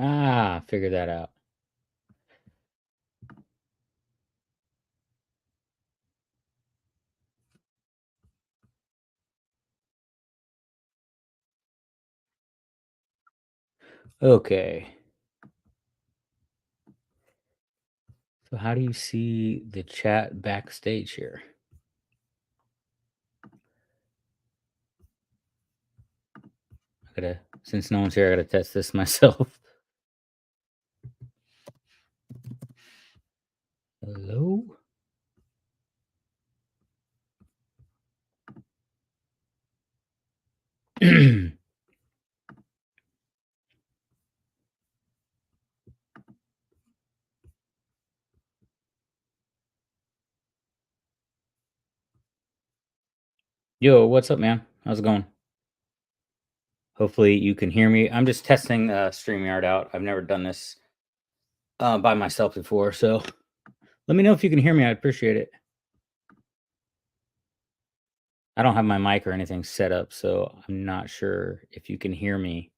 Ah, figure that out. Okay. So how do you see the chat backstage here? Since no one's here, I gotta test this myself. Hello? Yo, what's up, man? How's it going? Hopefully you can hear me. I'm just testing StreamYard out. I've never done this by myself before, so let me know if you can hear me. I'd appreciate it. I don't have my mic or anything set up, so I'm not sure if you can hear me.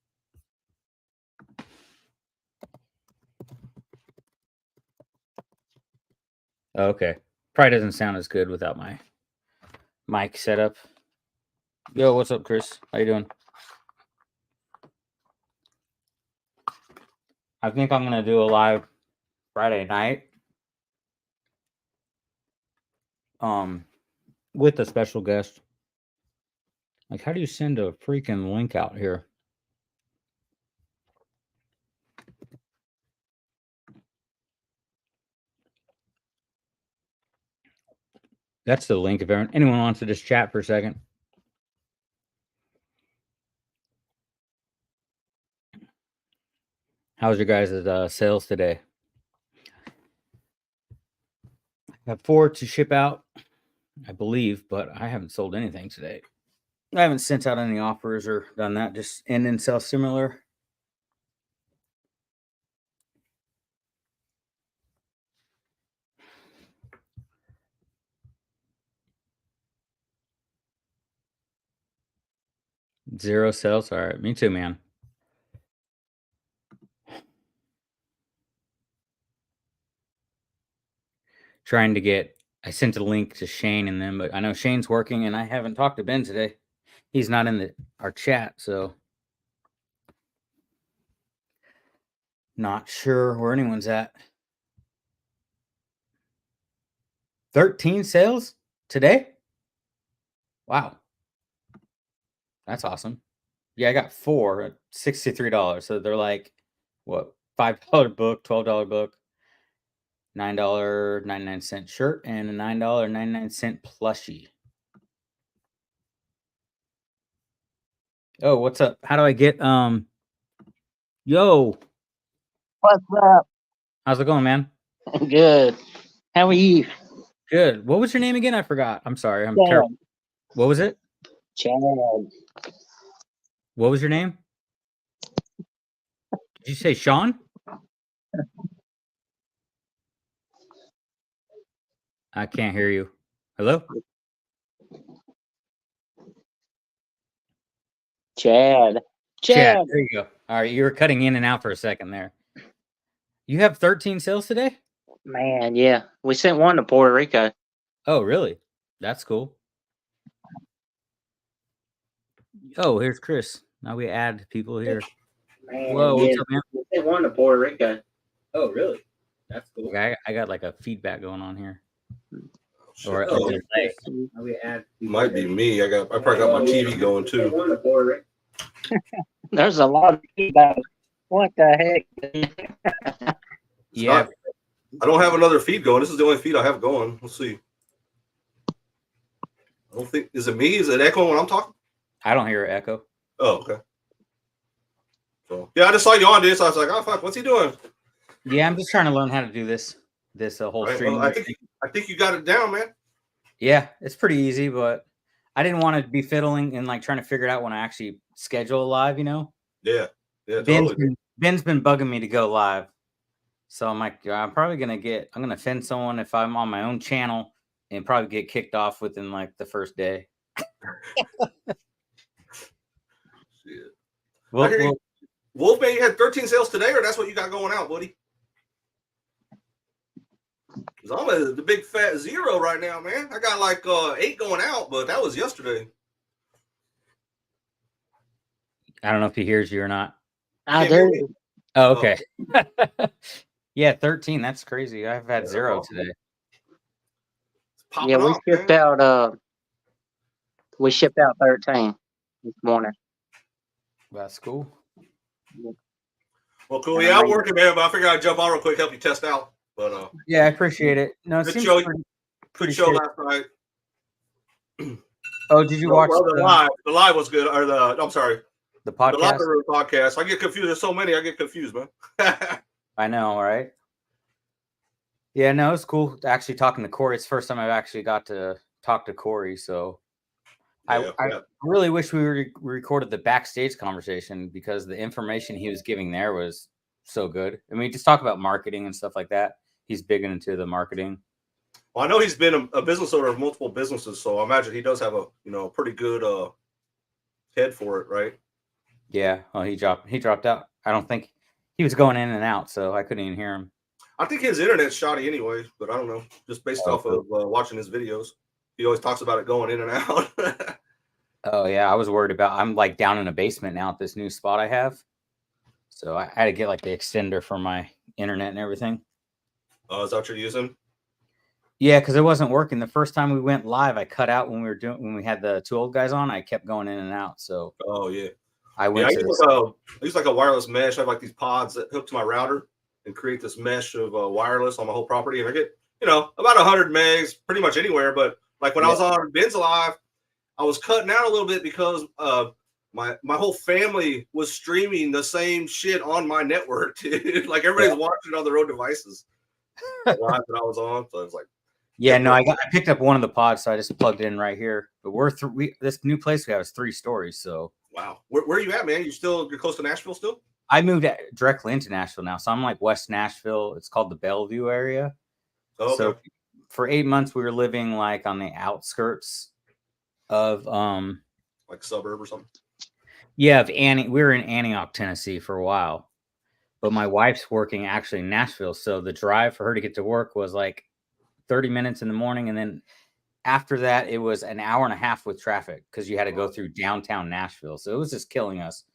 Okay. Probably doesn't sound as good without my mic set up. Yo, what's up, Chris? How you doing? I think I'm gonna do a live Friday night. With a special guest. Like, how do you send a freaking link out here? That's the link if anyone wants to just chat for a second. How's your guys' sales today? I have 4 to ship out, I believe, but I haven't sold anything today. I haven't sent out any offers or done that. Just end and sell similar. Zero sales. All right, me too, man. Trying to get. I sent a link to Shane and them, but I know Shane's working, and I haven't talked to Ben today. He's not in our chat, so not sure where anyone's at. 13 sales today? Wow. That's awesome. Yeah, I got 4 at $63. So they're like, what, $5 book, $12 book, $9.99 shirt, and a $9.99 plushie. Oh, what's up? How do I get yo, What's up? how's it going, man? Good. How are you? Good. What was your name again? I forgot. I'm sorry. I'm Chad. terrible. What was it? Chad. What was your name? Did you say Sean? I can't hear you. Hello? Chad. Chad. There you go. All right, you were cutting in and out for a second there. You have 13 sales today? Man, yeah. We sent one to Puerto Rico. Oh, really? That's cool. Oh, here's Chris. Now we add people here. Man, Whoa, yeah. what's up, man? We sent one to Puerto Rico. Oh, really? That's cool. Okay, I got like a feedback going on here. Or Oh, now we add might be me. I probably got my TV going too. There's a lot of feedback. What the heck? Yeah. I don't have another feed going. This is the only feed I have going. Let's see. I don't think, is it me? Is it echoing when I'm talking? I don't hear an echo. Oh, okay. So yeah, I just saw you on this. I was like, oh fuck, what's he doing? Yeah, I'm just trying to learn how to do this whole stream. Well, I think you got it down, man. Yeah, it's pretty easy, but I didn't want to be fiddling and like trying to figure it out when I actually schedule a live, you know? Yeah. Ben's been bugging me to go live. So I'm like, I'm gonna offend someone if I'm on my own channel and probably get kicked off within like the first day. Shit. Wolfman, you had 13 sales today, or that's what you got going out, buddy? Because I'm at the big fat 0 right now, man. I got like 8 going out, but that was yesterday. I don't know if he hears you or not. I Can't hear me? do. Oh, okay. Yeah, 13. That's crazy. I've had 0 awesome. today. It's popping Yeah, we off, shipped man. out. We shipped out 13 this morning. That's cool. Well, cool. Yeah, I'm working, man, but I figured I'd jump on real quick, help you test out. But yeah, I appreciate it. No, it good seems show. pretty Good show safe. last night. Oh, did you watch the live? The live was good. Or I'm sorry, the the podcast? locker room podcast. I get confused. There's so many. I get confused, man. I know, right? Yeah, no, it's cool actually talking to Corey. It's the first time I've actually got to talk to Corey. So I really wish we recorded the backstage conversation because the information he was giving there was so good. I mean, just talk about marketing and stuff like that. He's big into the marketing. Well, I know he's been a business owner of multiple businesses, so I imagine he does have a pretty good head for it, right? Yeah. Well, he dropped out. I don't think he was going in and out, so I couldn't even hear him. I think his internet's shoddy anyway, but I don't know. Just based off of watching his videos, he always talks about it going in and out. Oh yeah, I was worried about. I'm like down in a basement now at this new spot I have, so I had to get like the extender for my internet and everything. Is that what you're using? Yeah, because it wasn't working. The first time we went live, I cut out when we had the 2 old guys on. I kept going in and out. So yeah, I went I use like a wireless mesh. I have like these pods that hook to my router and create this mesh of wireless on my whole property, and I get about 100 megs pretty much anywhere. But like when I was on Ben's Live, I was cutting out a little bit because my whole family was streaming the same shit on my network, dude. Like everybody's watching on their own devices. Live that I was on, so I was like, yeah, no, I picked up one of the pods, so I just plugged it in right here. But this new place we have is 3 stories. So wow, where are you at, man? You're close to Nashville still? I moved directly into Nashville now, so I'm like West Nashville. It's called the Bellevue area. Oh, okay. So for 8 months, we were living like on the outskirts of like suburb or something. Yeah, of we were in Antioch, Tennessee for a while, but my wife's working actually in Nashville, so the drive for her to get to work was like 30 minutes in the morning, and then after that it was an hour and a half with traffic because you had to go through downtown Nashville, so it was just killing us.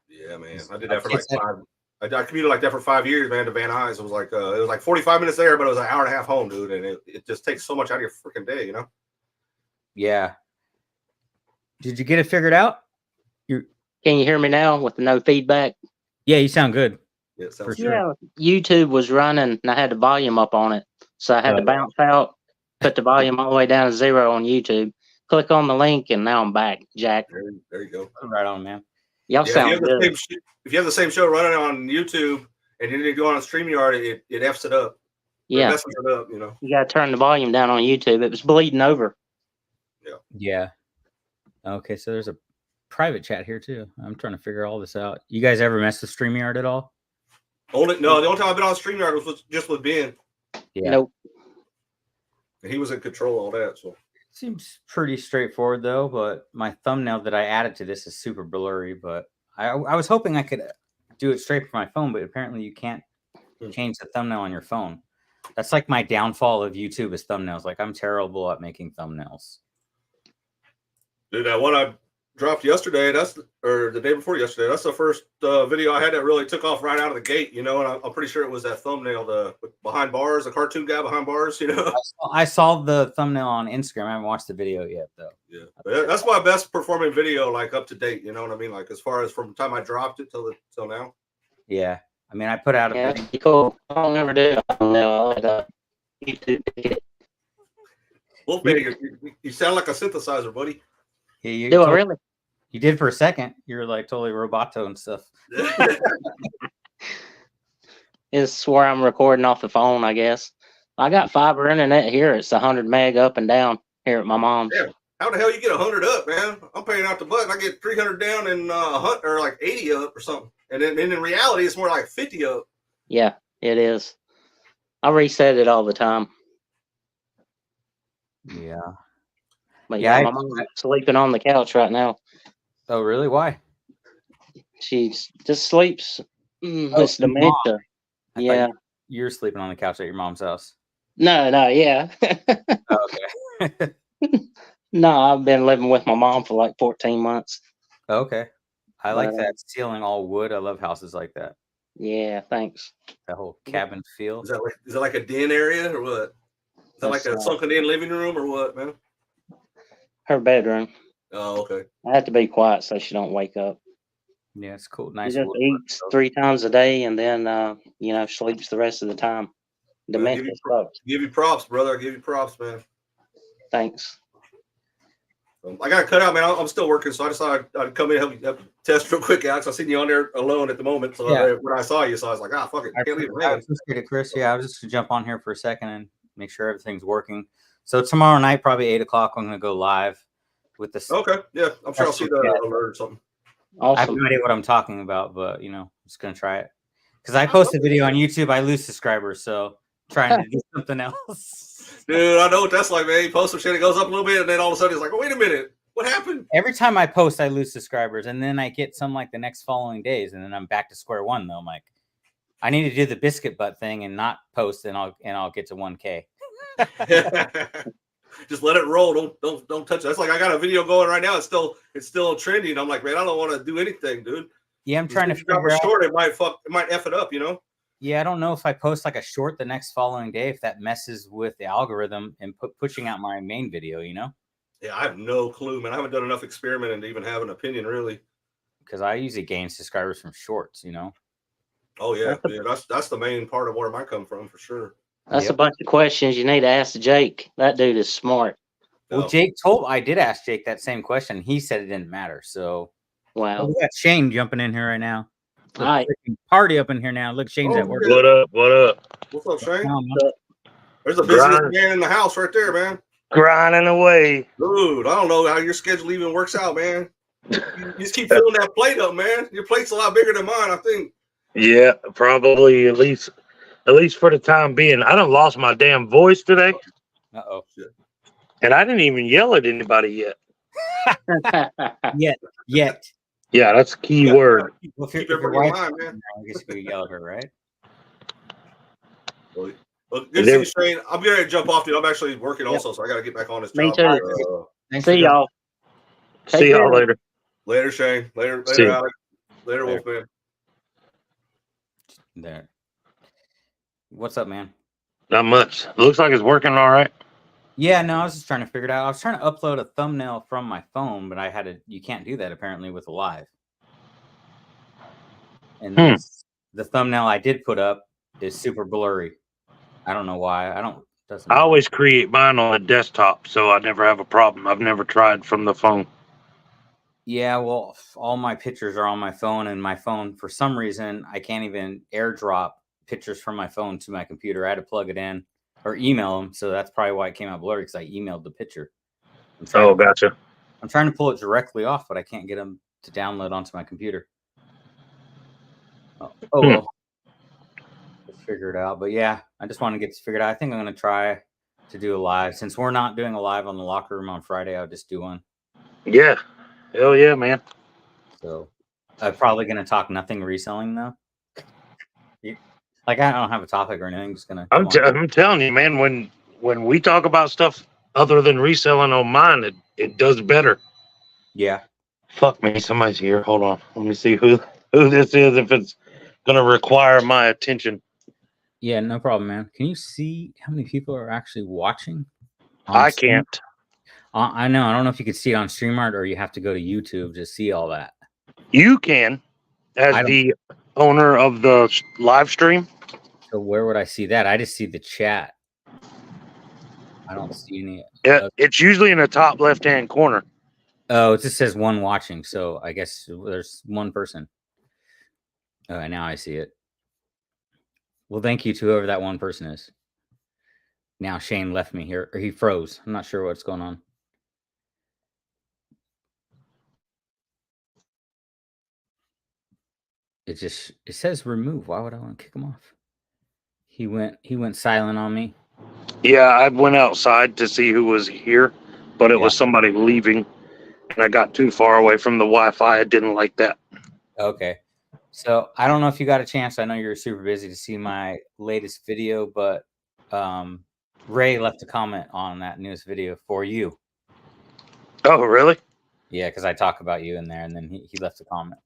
Yeah, man, I did that for like 5. I commuted like that for 5 years, man. To Van Nuys, it was like 45 minutes there, but it was an hour and a half home, dude, and it just takes so much out of your freaking day, Yeah. Did you get it figured out? Can you hear me now with no feedback? Yeah, you sound good. Yeah, for sure. Yeah, YouTube was running and I had the volume up on it. So I had to bounce out, put the volume all the way down to 0 on YouTube. Click on the link and now I'm back, Jack. There you go. Right on, man. Y'all sound good. If you have the same show running on YouTube and you need to go on a StreamYard, it F's it up. Yeah. It messes it up, You got to turn the volume down on YouTube. It was bleeding over. Yeah. Okay, so there's a private chat here too. I'm trying to figure all this out. You guys ever mess with StreamYard at all? The only time I've been on StreamYard was just with Ben. Yeah. Nope. And he was in control of all that. So seems pretty straightforward though. But my thumbnail that I added to this is super blurry. But I was hoping I could do it straight from my phone, but apparently you can't change the thumbnail on your phone. That's like my downfall of YouTube is thumbnails. Like I'm terrible at making thumbnails. Dude, that one I dropped yesterday, or the day before yesterday, that's the first video I had that really took off right out of the gate, and I'm pretty sure it was that thumbnail, the behind bars, the cartoon guy behind bars, I saw the thumbnail on Instagram. I haven't watched the video yet, though. Yeah, that's my best performing video, like up to date, you know what I mean? Like as far as from the time I dropped it till now. Yeah, I mean, I put out a video. Cool. I don't ever do a thumbnail. I let YouTube pick it. Well, baby, you sound like a synthesizer, buddy. Yeah, do it really? You did for a second. You're like totally roboto and stuff. It's where I'm recording off the phone, I guess. I got fiber internet here. It's 100 meg up and down here at my mom's. Yeah. How the hell you get 100 up, man? I'm paying out the butt. I get 300 down and or like 80 up or something. And then in reality, it's more like 50 up. Yeah, it is. I reset it all the time. Yeah. But yeah, my mom's sleeping on the couch right now. Oh, really? Why? She just sleeps. It's your mom. dementia. I Yeah. thought you're sleeping on the couch at your mom's house. No, yeah. Oh, okay. No, I've been living with my mom for like 14 months. Okay. I like But, that ceiling all wood. I love houses like that. Yeah, thanks. That whole cabin feel. Is that like a den area or what? Is that like a sunken in living room or what, man? Her bedroom. Oh, okay. I have to be quiet so she don't wake up. Yeah, it's cool. She Nice just wood. eats 3 times a day and then sleeps the rest of the time. Dementia sucks. Give you props, brother. I give you props, man. Thanks. I got to cut out, man. I'm still working, so I decided I'd come in and help you test real quick, Alex. I seen you on there alone at the moment, so when I saw you, so I was like, fuck it, can't leave it. I appreciate it, Chris. Yeah, I was just to jump on here for a second and make sure everything's working. So tomorrow night, probably 8 o'clock, I'm going to go live with this. Okay, yeah, I'm sure I'll see the alert or something. Awesome. I have no idea what I'm talking about, but I'm just going to try it because I post a video on YouTube, I lose subscribers, so trying to do something else. Dude, I know what that's like, man. You post some shit, it goes up a little bit, and then all of a sudden it's like, oh, wait a minute, what happened? Every time I post, I lose subscribers, and then I get some like the next following days, and then I'm back to square one. Though I'm like, I need to do the biscuit butt thing and not post, and I'll get to 1K. Just let it roll. Don't touch it. That's like I got a video going right now. It's still trending. I'm like, man, I don't want to do anything, dude. Yeah, I'm trying to figure out. Short, it might F it up, you know. Yeah, I don't know if I post like a short the next following day, if that messes with the algorithm and pushing out my main video, you know? Yeah, I have no clue, man. I haven't done enough experimenting to even have an opinion, really. Because I usually gain subscribers from shorts, you know? Oh, yeah. That's the main part of where it might come from, for sure. That's a bunch of questions you need to ask Jake. That dude is smart. Well, I did ask Jake that same question. He said it didn't matter, so. Wow. We got Shane jumping in here right now. All right. Party up in here now. Look, Shane's at work. What up? What up? What's up, Shane? There's a businessman in the house right there, man. Grinding away. Dude, I don't know how your schedule even works out, man. You just keep filling that plate up, man. Your plate's a lot bigger than mine, I think. Yeah, probably at least for the time being. I done lost my damn voice today. Uh-oh. And I didn't even yell at anybody yet. Yet. Yeah, that's a key word. Well, if your wife, man. I guess you could yell at her, right? Well, good to see you, Shane. I'm getting ready to jump off, dude. I'm actually working also, so I got to get back on this job. Me too. See y'all. See y'all later. Later, Shane. Later, Alex. Later, Wolfman. There. What's up, man? Not much. Looks like it's working all right. Yeah, no, I was just trying to figure it out. I was trying to upload a thumbnail from my phone, but you can't do that apparently with a live. And the thumbnail I did put up is super blurry. I don't know why. I always create mine on a desktop, so I never have a problem. I've never tried from the phone. Yeah, well, all my pictures are on my phone, and my phone, for some reason, I can't even airdrop pictures from my phone to my computer. I had to plug it in or email them, so that's probably why it came out blurry, because I emailed the picture. Gotcha. I'm trying to pull it directly off, but I can't get them to download onto my computer. Well. Let's figure it out. But yeah, I just want to get this figured out. I think I'm going to try to do a live. Since we're not doing a live on the locker room on Friday, I'll just do one. Yeah. Hell yeah, man. So I'm probably going to talk nothing reselling, though. Like, I don't have a topic or anything. Just gonna. I'm telling you, man. When we talk about stuff other than reselling on mine, it does better. Yeah. Fuck me, somebody's here. Hold on. Let me see who this is. If it's gonna require my attention. Yeah, no problem, man. Can you see how many people are actually watching? I can't. I know. I don't know if you could see it on StreamYard or you have to go to YouTube to see all that. You can, as the owner of the live stream. So where would I see that? I just see the chat. I don't see any. It's usually in the top left-hand corner. Oh, it just says one watching. So I guess there's one person. Oh, now I see it. Well, thank you to whoever that one person is. Now Shane left me here, or he froze. I'm not sure what's going on. It says remove. Why would I want to kick him off? He went silent on me. Yeah, I went outside to see who was here, but it was somebody leaving, and I got too far away from the Wi-Fi. I didn't like that. Okay. So I don't know if you got a chance. I know you're super busy to see my latest video, but Ray left a comment on that newest video for you. Oh, really? Yeah, because I talk about you in there, and then he left a comment.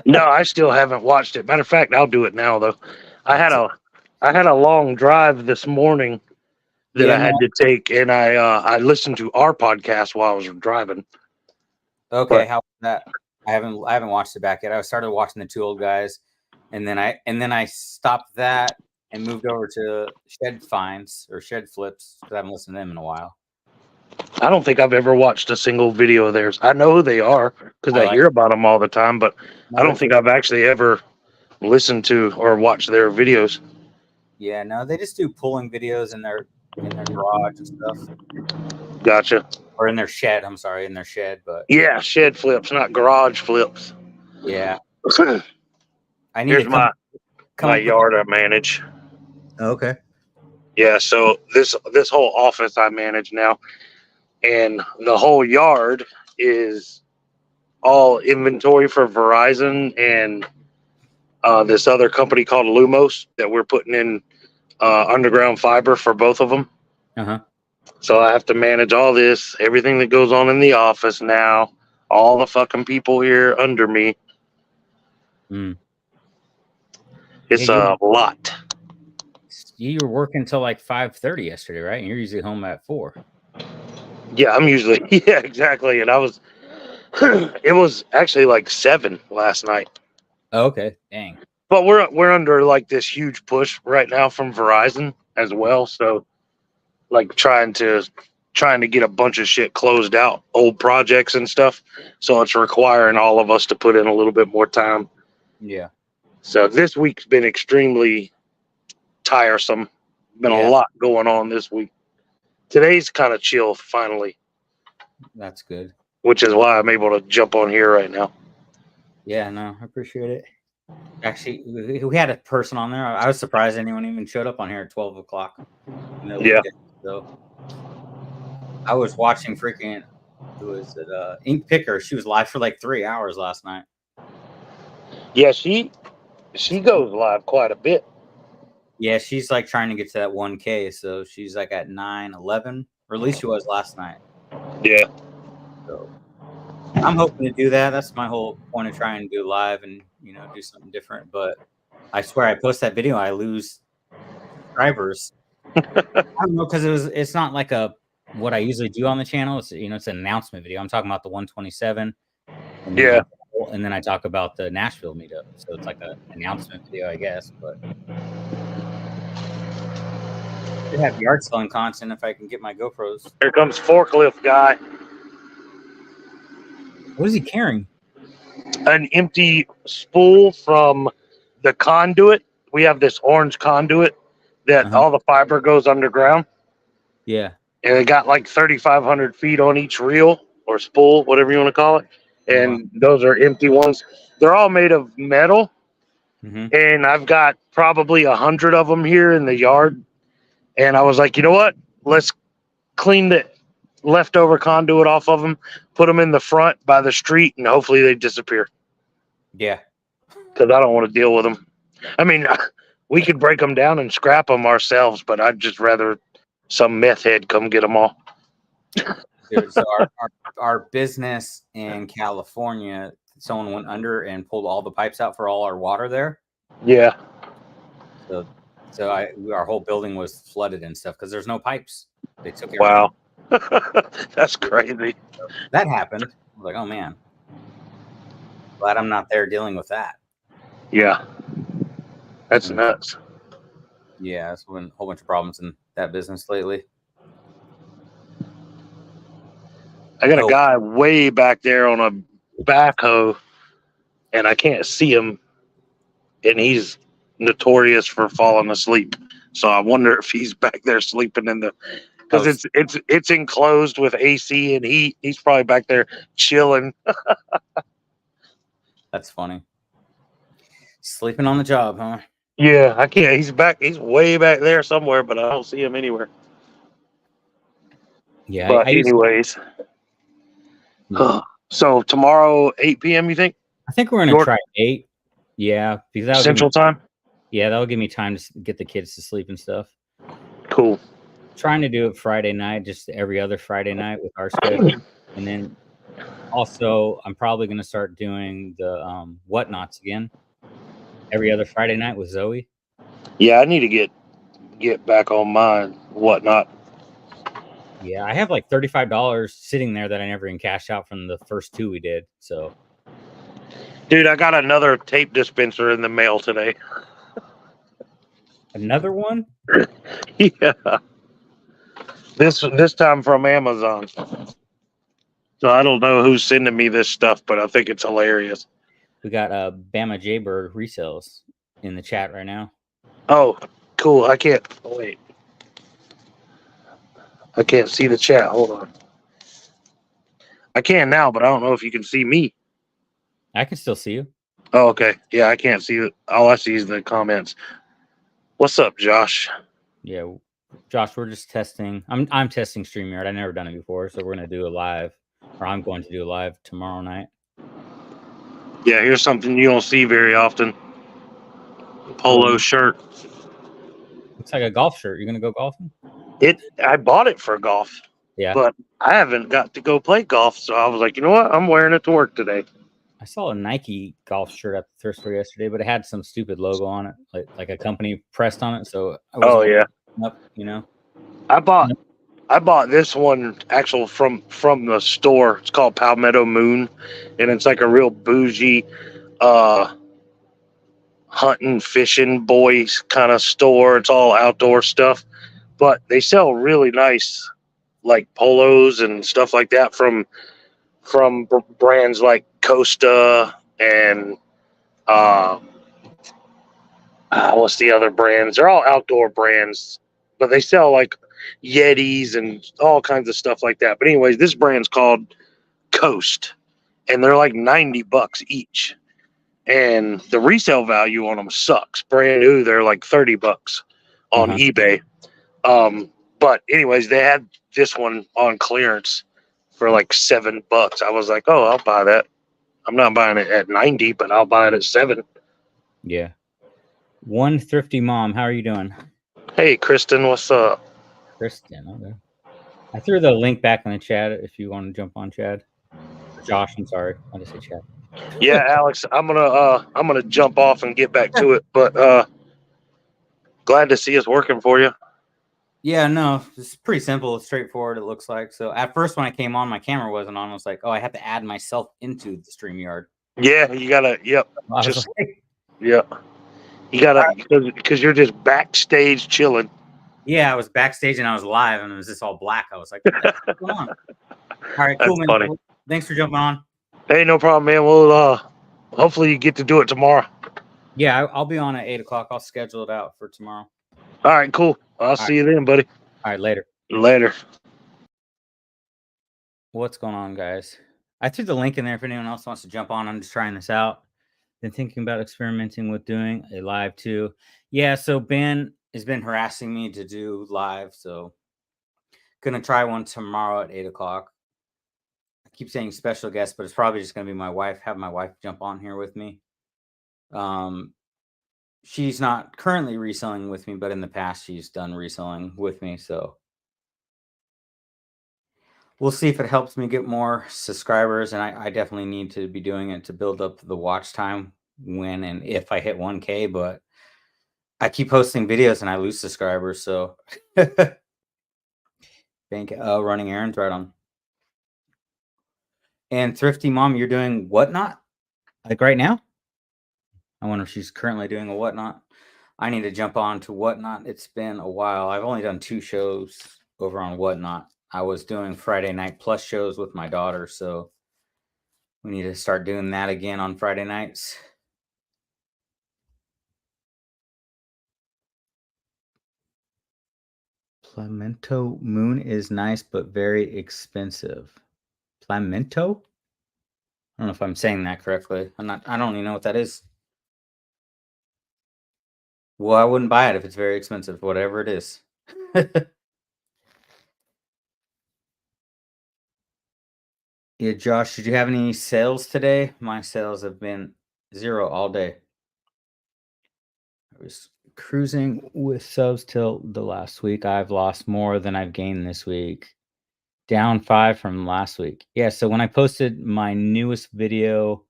No, I still haven't watched it. Matter of fact, I'll do it now though. I had a long drive this morning that I had to take, and I listened to our podcast while I was driving. Okay, how was that? I haven't watched it back yet. I started watching the Two Old Guys, and then I stopped that and moved over to Shed Finds or Shed Flips because I haven't listened to them in a while. I don't think I've ever watched a single video of theirs. I know who they are because I hear about them all the time, but I don't think I've actually ever listened to or watched their videos. Yeah, no, they just do pulling videos in their garage and stuff. Gotcha. Or in their shed. I'm sorry, in their shed, but yeah, shed flips, not garage flips. Yeah, I need Here's to my yard I manage. Okay. Yeah, so this whole office I manage now, and the whole yard is all inventory for Verizon and this other company called Lumos that we're putting in underground fiber for both of them. Uh-huh. So I have to manage all this, everything that goes on in the office now, all the fucking people here under me. It's a lot. You were working until like 5:30 yesterday, right? And you're usually home at 4. Yeah, I'm usually yeah, exactly. And I was it was actually like 7 last night. Oh, okay. Dang. But we're under like this huge push right now from Verizon as well. So like trying to get a bunch of shit closed out, old projects and stuff. So it's requiring all of us to put in a little bit more time. Yeah. So this week's been extremely tiresome. Been a lot going on this week. Today's kind of chill finally. That's good. Which is why I'm able to jump on here right now. Yeah, no, I appreciate it. Actually, we had a person on there. I was surprised anyone even showed up on here at 12 o'clock. Yeah. So I was watching freaking, who was it? Ink Picker. She was live for like 3 hours last night. Yeah, she goes live quite a bit. Yeah, she's like trying to get to that 1K. So she's like at 9:11, or at least she was last night. Yeah. So I'm hoping to do that. That's my whole point of trying to do live and, do something different. But I swear I post that video, I lose subscribers. I don't know, because it's not like what I usually do on the channel. It's it's an announcement video. I'm talking about the 127. And then I talk about the Nashville meetup. So it's like an announcement video, I guess. But I could have yard selling content if I can get my GoPros. Here comes forklift guy. What is he carrying? An empty spool from the conduit. We have this orange conduit that all the fiber goes underground. Yeah. And it got like 3,500 feet on each reel or spool, whatever you want to call it. And those are empty ones. They're all made of metal. And I've got probably 100 of them here in the yard. And I was like, you know what? Let's clean the leftover conduit off of them, put them in the front by the street, and hopefully they disappear. Yeah. Because I don't want to deal with them. I mean, we could break them down and scrap them ourselves, but I'd just rather some meth head come get them all. Dude, so our business in California, someone went under and pulled all the pipes out for all our water there. Yeah. So our whole building was flooded and stuff because there's no pipes. They took it. Wow. That's crazy. That happened. I was like, oh man. Glad I'm not there dealing with that. Yeah. That's nuts. Yeah, there's been a whole bunch of problems in that business lately. I got a guy way back there on a backhoe, and I can't see him, and he's notorious for falling asleep. So I wonder if he's back there sleeping in the, because it's enclosed with AC and heat. He's probably back there chilling. That's funny. Sleeping on the job, huh? Yeah, I can't. He's way back there somewhere, but I don't see him anywhere. Yeah. But anyways. So tomorrow, 8 p.m., you think? I think we're gonna try 8. Yeah, because that'll Central time. Yeah, that'll give me time to get the kids to sleep and stuff. Cool. Trying to do it Friday night, just every other Friday night with our schedule, and then also I'm probably gonna start doing the whatnots again every other Friday night with Zoe. Yeah, I need to get back on mine. Whatnot. Yeah, I have like $35 sitting there that I never even cashed out from the first 2 we did. So, dude, I got another tape dispenser in the mail today. Another one? Yeah. This time from Amazon. So I don't know who's sending me this stuff, but I think it's hilarious. We got Bama Jaybird resells in the chat right now. Oh, cool. I can't wait. I can't see the chat. Hold on. I can now, but I don't know if you can see me. I can still see you. Oh, okay. Yeah, I can't see it. All I see is the comments. What's up, Josh? Yeah, Josh, we're just testing. I'm testing StreamYard. I've never done it before, so we're gonna do a live, or I'm going to do a live tomorrow night. Yeah, here's something you don't see very often. Polo shirt. Looks like a golf shirt. You gonna go golfing? I bought it for golf. Yeah. But I haven't got to go play golf, so I was like, you know what? I'm wearing it to work today. I saw a Nike golf shirt at the thrift store yesterday, but it had some stupid logo on it, like a company pressed on it. So I was up, you know. I bought this one actual from the store. It's called Palmetto Moon, and it's like a real bougie hunting, fishing boys kind of store. It's all outdoor stuff, but they sell really nice like polos and stuff like that from brands like Costa and what's the other brands? They're all outdoor brands, but they sell like Yetis and all kinds of stuff like that. But anyways, this brand's called Coast, and they're like $90 each. And the resale value on them sucks. Brand new, they're like $30 on eBay. But anyways, they had this one on clearance for like $7. I was like, oh, I'll buy that. I'm not buying it at 90, but I'll buy it at 7. Yeah. One Thrifty Mom, how are you doing? Hey, Kristen, what's up? Kristen, okay. I threw the link back in the chat if you want to jump on, Chad. Josh, I'm sorry. I just say Chad. Yeah, Alex, I'm gonna jump off and get back to it, but glad to see us working for you. Yeah, no, it's pretty simple. It's straightforward, it looks like. So at first when I came on, my camera wasn't on. I was like, oh, I have to add myself into the StreamYard. Yeah, you gotta, yep. Yeah. You gotta, because you're just backstage chilling. Yeah, I was backstage and I was live and it was just all black. I was like, what's going on? All right, cool, man. Funny. Well, thanks for jumping on. Hey, no problem, man. We'll hopefully you get to do it tomorrow. Yeah, I'll be on at 8 o'clock. I'll schedule it out for tomorrow. All right, cool. I'll see you then, buddy. All right, later. Later. What's going on, guys? I threw the link in there if anyone else wants to jump on. I'm just trying this out. Been thinking about experimenting with doing a live too. Yeah, so Ben has been harassing me to do live, so gonna try one tomorrow at 8 o'clock. I keep saying special guest, but it's probably just gonna be my wife. Have my wife jump on here with me. She's not currently reselling with me, but in the past she's done reselling with me, so we'll see if it helps me get more subscribers. And I definitely need to be doing it to build up the watch time when and if I hit 1K, but I keep posting videos and I lose subscribers, so bank running errands right on. And Thrifty Mom, you're doing whatnot? Like right now? I wonder if she's currently doing a whatnot. I need to jump on to whatnot. It's been a while. I've only done 2 shows over on whatnot. I was doing Friday night plus shows with my daughter, so we need to start doing that again on Friday nights. Palmetto Moon is nice, but very expensive. Palmetto? I don't know if I'm saying that correctly. I don't even know what that is. Well, I wouldn't buy it if it's very expensive, whatever it is. Yeah, Josh, did you have any sales today? My sales have been 0 all day. I was cruising with subs till the last week. I've lost more than I've gained this week. Down 5 from last week. Yeah, so when I posted my newest video,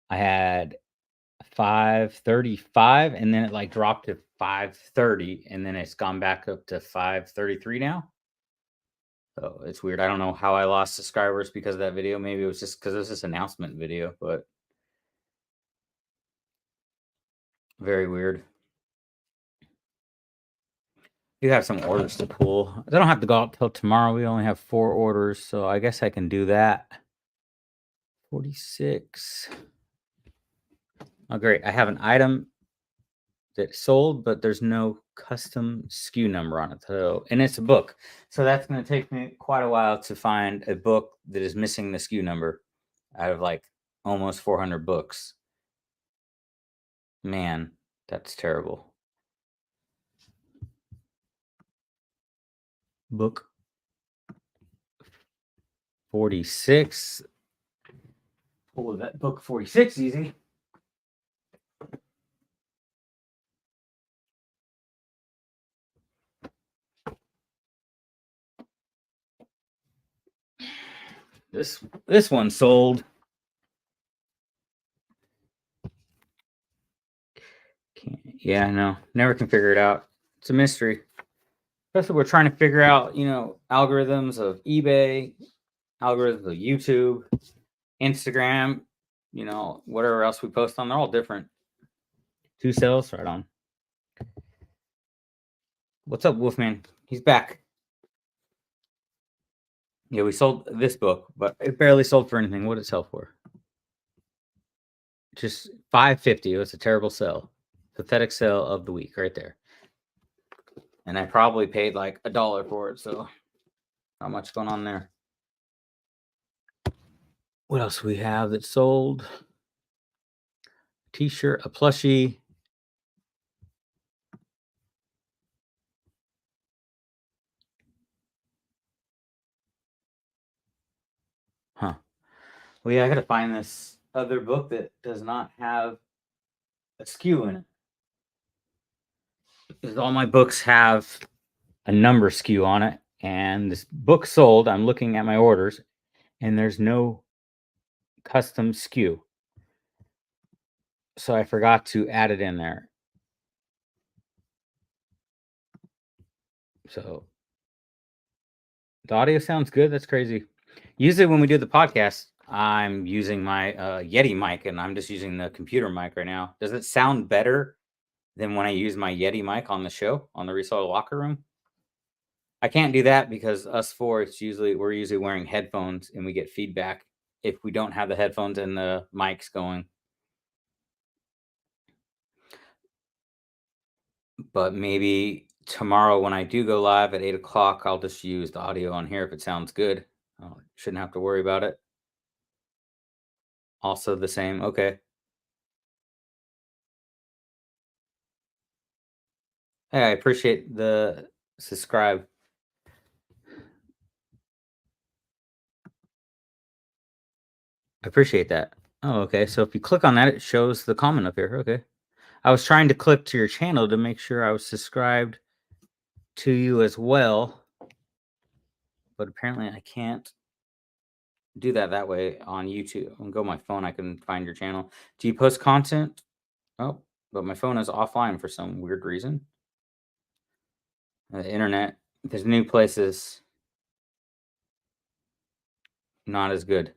I had 535, and then it like dropped to 530, and then it's gone back up to 533 now. So it's weird. I don't know how I lost subscribers because of that video. Maybe it was just because it was this announcement video, but very weird. You have some orders to pull. I don't have to go out till tomorrow. We only have 4 orders, so I guess I can do that. 46. Oh, great. I have an item that sold, but there's no custom SKU number on it. So, and it's a book. So that's going to take me quite a while to find a book that is missing the SKU number out of like almost 400 books. Man, that's terrible. Book 46. Oh, that book 46 easy. This one sold. Yeah, no, never can figure it out. It's a mystery. Especially we're trying to figure out, algorithms of eBay, algorithms of YouTube, Instagram, whatever else we post on. They're all different. 2 sales, right on. What's up, Wolfman? He's back. Yeah, we sold this book, but it barely sold for anything. What did it sell for? Just $5.50. It was a terrible sale. Pathetic sale of the week right there. And I probably paid like $1 for it, so not much going on there. What else we have that sold? T-shirt, a plushie. Huh. Well, yeah, I gotta find this other book that does not have a SKU in it. Because all my books have a number SKU on it, and this book sold. I'm looking at my orders, and there's no custom SKU. So I forgot to add it in there. So the audio sounds good. That's crazy. Usually when we do the podcast, I'm using my Yeti mic, and I'm just using the computer mic right now. Does it sound better than when I use my Yeti mic on the show, on the Reseller Locker Room? I can't do that because us 4, we're usually wearing headphones, and we get feedback if we don't have the headphones and the mics going. But maybe tomorrow when I do go live at 8 o'clock, I'll just use the audio on here if it sounds good. Shouldn't have to worry about it. Also the same. Okay. Hey, I appreciate the subscribe. I appreciate that. Oh, okay. So if you click on that, it shows the comment up here. Okay. I was trying to click to your channel to make sure I was subscribed to you as well. But apparently I can't do that way on YouTube. I can go on my phone. I can find your channel. Do you post content? Oh, but my phone is offline for some weird reason. The internet, there's new places, not as good.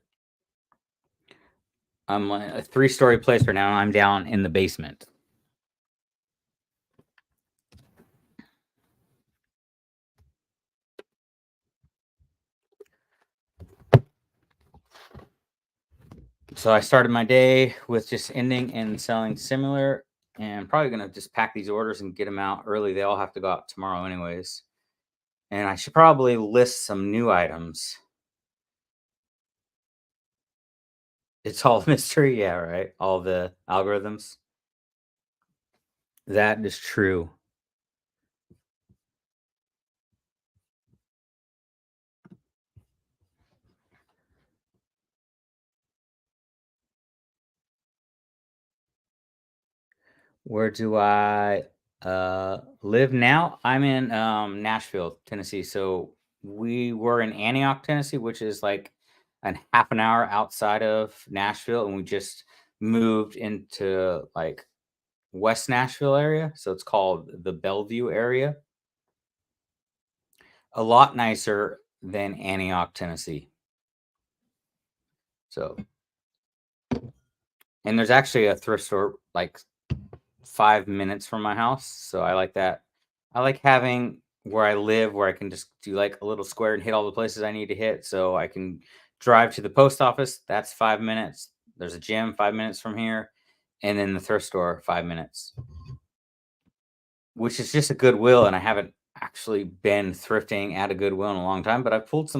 I'm a 3-story place right now. I'm down in the basement. So I started my day with just ending and selling similar, and probably going to just pack these orders and get them out early. They all have to go out tomorrow anyways. And I should probably list some new items. It's all mystery. Yeah, right. All the algorithms. That is true. Where do I live now? I'm in Nashville, Tennessee. So we were in Antioch, Tennessee, which is like half an hour outside of Nashville, and we just moved into like West Nashville area. So it's called the Bellevue area. A lot nicer than Antioch, Tennessee. So, and there's actually a thrift store like 5 minutes from my house. So I like that. I like having where I live where I can just do like a little square and hit all the places I need to hit. So I can drive to the post office. That's 5 minutes. There's a gym 5 minutes from here. And then the thrift store 5 minutes, which is just a Goodwill. And I haven't actually been thrifting at a Goodwill in a long time, but I've pulled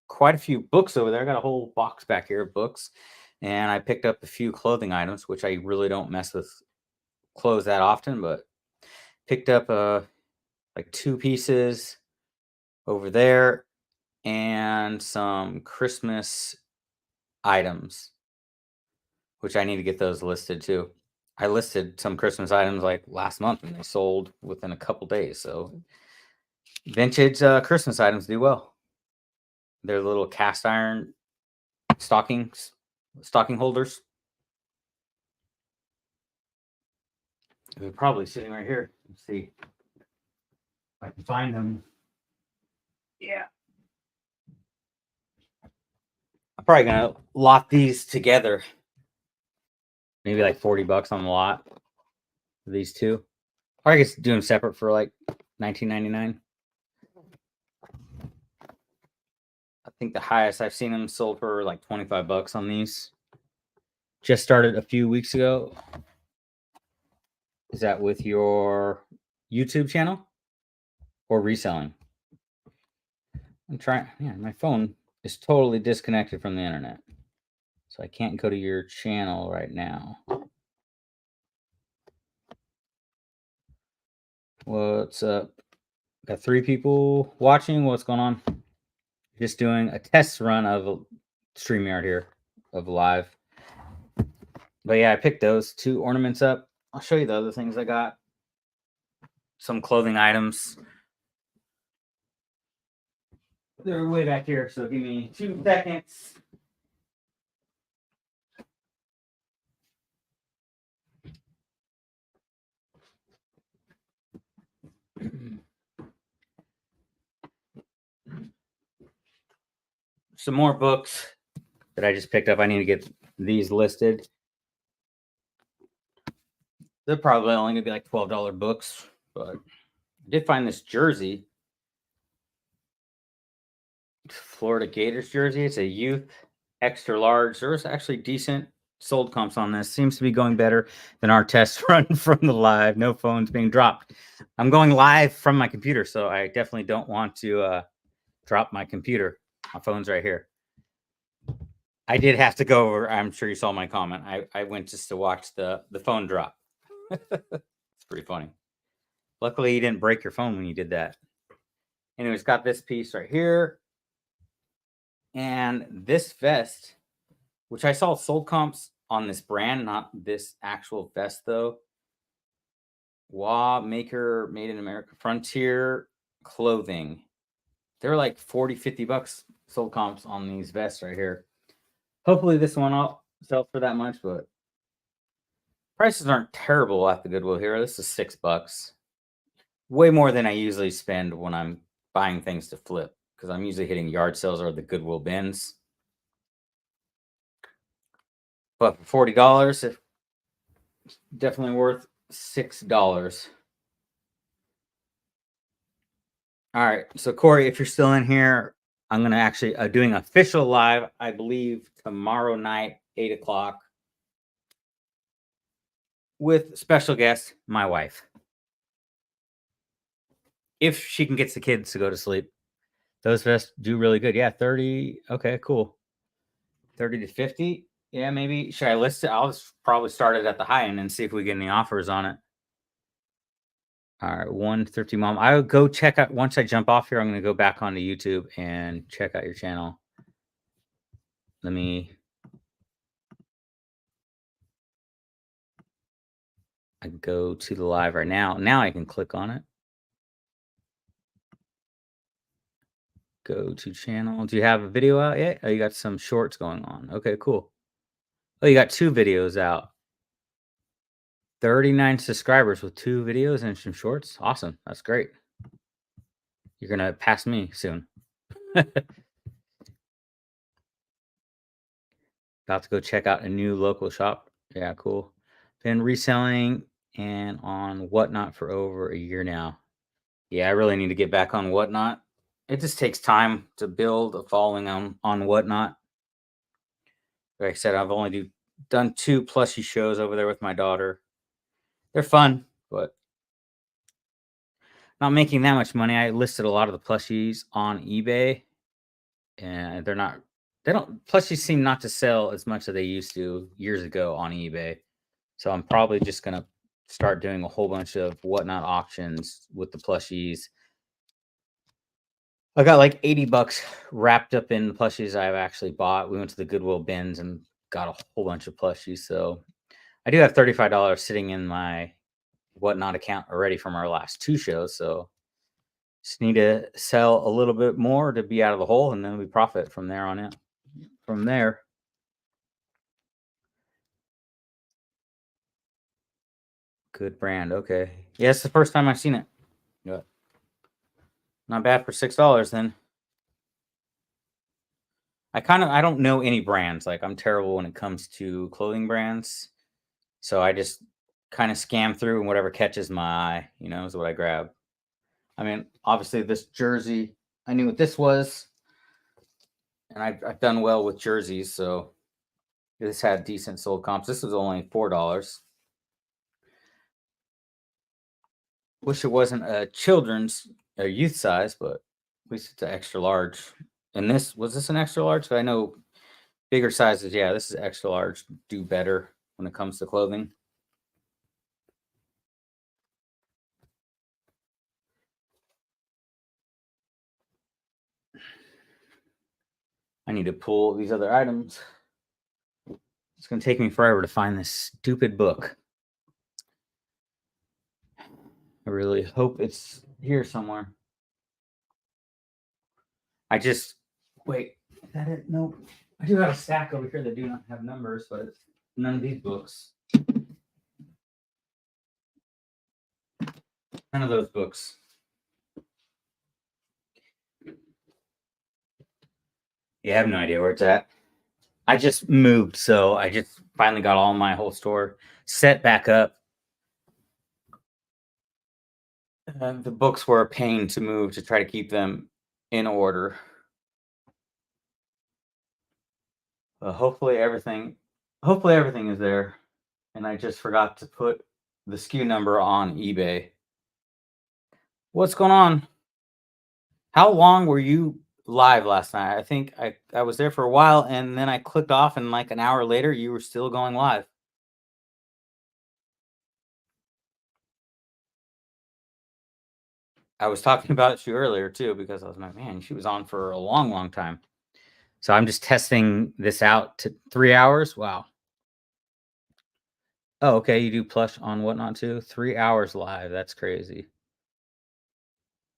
quite a few books over there. I got a whole box back here of books, and I picked up a few clothing items, which I really don't mess with clothes that often, but picked up like 2 pieces over there and some Christmas items, which I need to get those listed too. I listed some Christmas items like last month and they sold within a couple days. So vintage Christmas items do well. They're little cast iron stocking holders. They're probably sitting right here. Let's see if I can find them. Yeah. I'm probably gonna lot these together. Maybe like $40 on the lot. These two. Or I guess do them separate for like $19.99. I think the highest I've seen them sold for like $25 on these. Just started a few weeks ago. Is that with your YouTube channel or reselling? I'm trying. Yeah, my phone is totally disconnected from the internet, so I can't go to your channel right now. What's up? Got 3 people watching. What's going on? Just doing a test run of a StreamYard here of live. But yeah, I picked those 2 ornaments up. I'll show you the other things I got. Some clothing items. They're way back here, so give me 2 seconds. Some more books that I just picked up. I need to get these listed. They're probably only gonna be like $12 books, but I did find this jersey. Florida Gators jersey. It's a youth extra large. There's actually decent sold comps on this. Seems to be going better than our test run from the live. No phones being dropped. I'm going live from my computer, so I definitely don't want to drop my computer. My phone's right here. I did have to go over. I'm sure you saw my comment. I went just to watch the phone drop. It's pretty funny. Luckily, you didn't break your phone when you did that. Anyways, got this piece right here. And this vest, which I saw sold comps on this brand, not this actual vest though. Maker, Made in America, Frontier Clothing. They're like $40-$50 sold comps on these vests right here. Hopefully this one will sell for that much, but prices aren't terrible at the Goodwill here. This is $6. Way more than I usually spend when I'm buying things to flip, because I'm usually hitting yard sales or the Goodwill bins. But for $40, it's definitely worth $6. All right. So Corey, if you're still in here, I'm going to actually doing official live, I believe tomorrow night, 8:00, with special guest, my wife. If she can get the kids to go to sleep. Those vests do really good. Yeah, 30. Okay, cool. 30 to 50. Yeah, maybe. Should I list it? I'll just probably start it at the high end and see if we get any offers on it. All right, 150 mom. I would go check out once I jump off here. I'm going to go back onto YouTube and check out your channel. I can go to the live right now. Now I can click on it. Go to channel. Do you have a video out yet? Oh, you got some shorts going on. Okay, cool. Oh, you got 2 videos out. 39 subscribers with 2 videos and some shorts. Awesome. That's great. You're going to pass me soon. About to go check out a new local shop. Yeah, cool. Been reselling and on Whatnot for over a year now. Yeah, I really need to get back on Whatnot. It just takes time to build a following on Whatnot. Like I said, I've only done 2 plushie shows over there with my daughter. They're fun, but not making that much money. I listed a lot of the plushies on eBay, and plushies seem not to sell as much as they used to years ago on eBay. So I'm probably just gonna start doing a whole bunch of Whatnot auctions with the plushies. I got like $80 wrapped up in the plushies I've actually bought. We went to the Goodwill bins and got a whole bunch of plushies. So I do have $35 sitting in my Whatnot account already from our last 2 shows. So just need to sell a little bit more to be out of the hole, and then we profit from there on out. From there. Good brand. Okay. Yeah, it's the first time I've seen it. Yeah. Not bad for $6 then. I don't know any brands. Like, I'm terrible when it comes to clothing brands. So I just kind of scam through, and whatever catches my eye, is what I grab. I mean, obviously this jersey, I knew what this was. And I've done well with jerseys, so this had decent sold comps. This was only $4. Wish it wasn't a children's or youth size, but at least it's an extra large. And was this an extra large? So I know bigger sizes, yeah, this is extra large, do better when it comes to clothing. I need to pull these other items. It's going to take me forever to find this stupid book. I really hope it's here somewhere. Wait, is that it? Nope. I do have a stack over here that do not have numbers, but it's none of these books. None of those books. Yeah, I have no idea where it's at. I just moved, so I just finally got all my whole store set back up. The books were a pain to move to try to keep them in order. Hopefully everything is there. And I just forgot to put the SKU number on eBay. What's going on? How long were you live last night? I think I was there for a while, and then I clicked off, and like an hour later, you were still going live. I was talking about you earlier too, because I was like, man, she was on for a long, long time. So I'm just testing this out to 3 hours. Wow. Oh, okay. You do plush on Whatnot too? 3 hours live. That's crazy.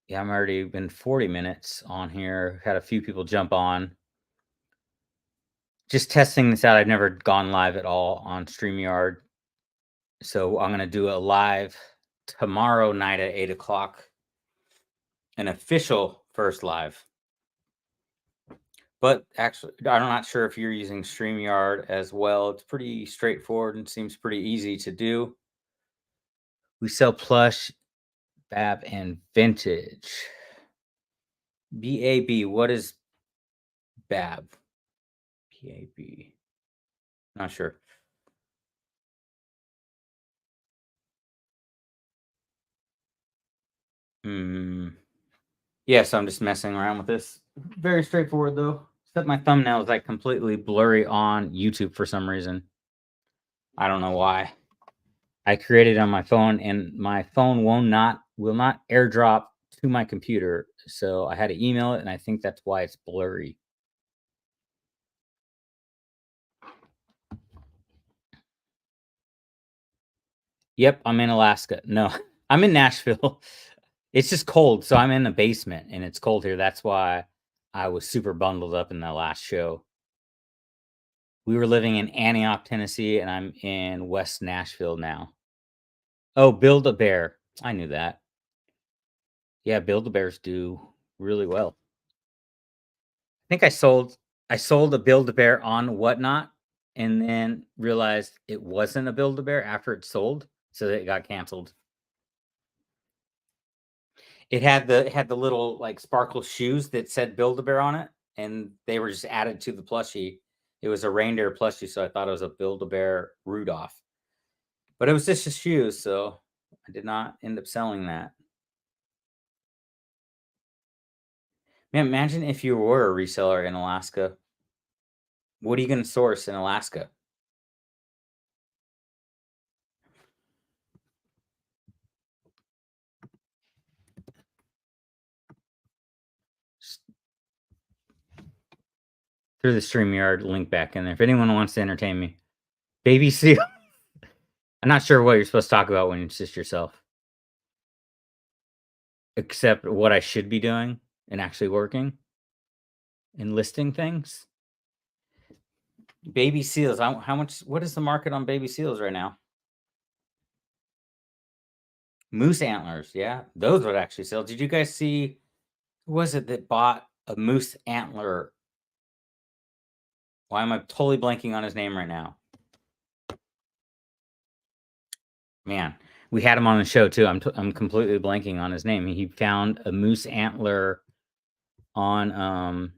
Yeah, I'm already been 40 minutes on here. Had a few people jump on. Just testing this out. I've never gone live at all on StreamYard. So I'm going to do a live tomorrow night at 8 o'clock. An official first live. But actually, I'm not sure if you're using StreamYard as well. It's pretty straightforward and seems pretty easy to do. We sell plush, BAB, and vintage. BAB, what is BAB? BAB. Not sure. Yeah, so I'm just messing around with this. Very straightforward though. Except my thumbnail is like completely blurry on YouTube for some reason. I don't know why. I created it on my phone, and my phone will not airdrop to my computer. So I had to email it, and I think that's why it's blurry. Yep, I'm in Alaska. No, I'm in Nashville. It's just cold, so I'm in the basement, and it's cold here. That's why I was super bundled up in the last show. We were living in Antioch, Tennessee, and I'm in West Nashville now. Oh, Build-A-Bear. I knew that. Yeah, Build-A-Bears do really well. I think I sold a Build-A-Bear on Whatnot, and then realized it wasn't a Build-A-Bear after it sold, so it got canceled. It had the little like sparkle shoes that said Build-A-Bear on it, and they were just added to the plushie. It was a reindeer plushie, so I thought it was a Build-A-Bear Rudolph. But it was just a shoe, so I did not end up selling that. Man, imagine if you were a reseller in Alaska. What are you going to source in Alaska? Through the StreamYard link back in there. If anyone wants to entertain me. Baby seal. I'm not sure what you're supposed to talk about when it's just yourself. Except what I should be doing and actually working and listing things. Baby seals. How much? What is the market on baby seals right now? Moose antlers. Yeah, those would actually sell. Did you guys see? Who was it that bought a moose antler? Why am I totally blanking on his name right now? Man, we had him on the show too. I'm completely blanking on his name. He found a moose antler on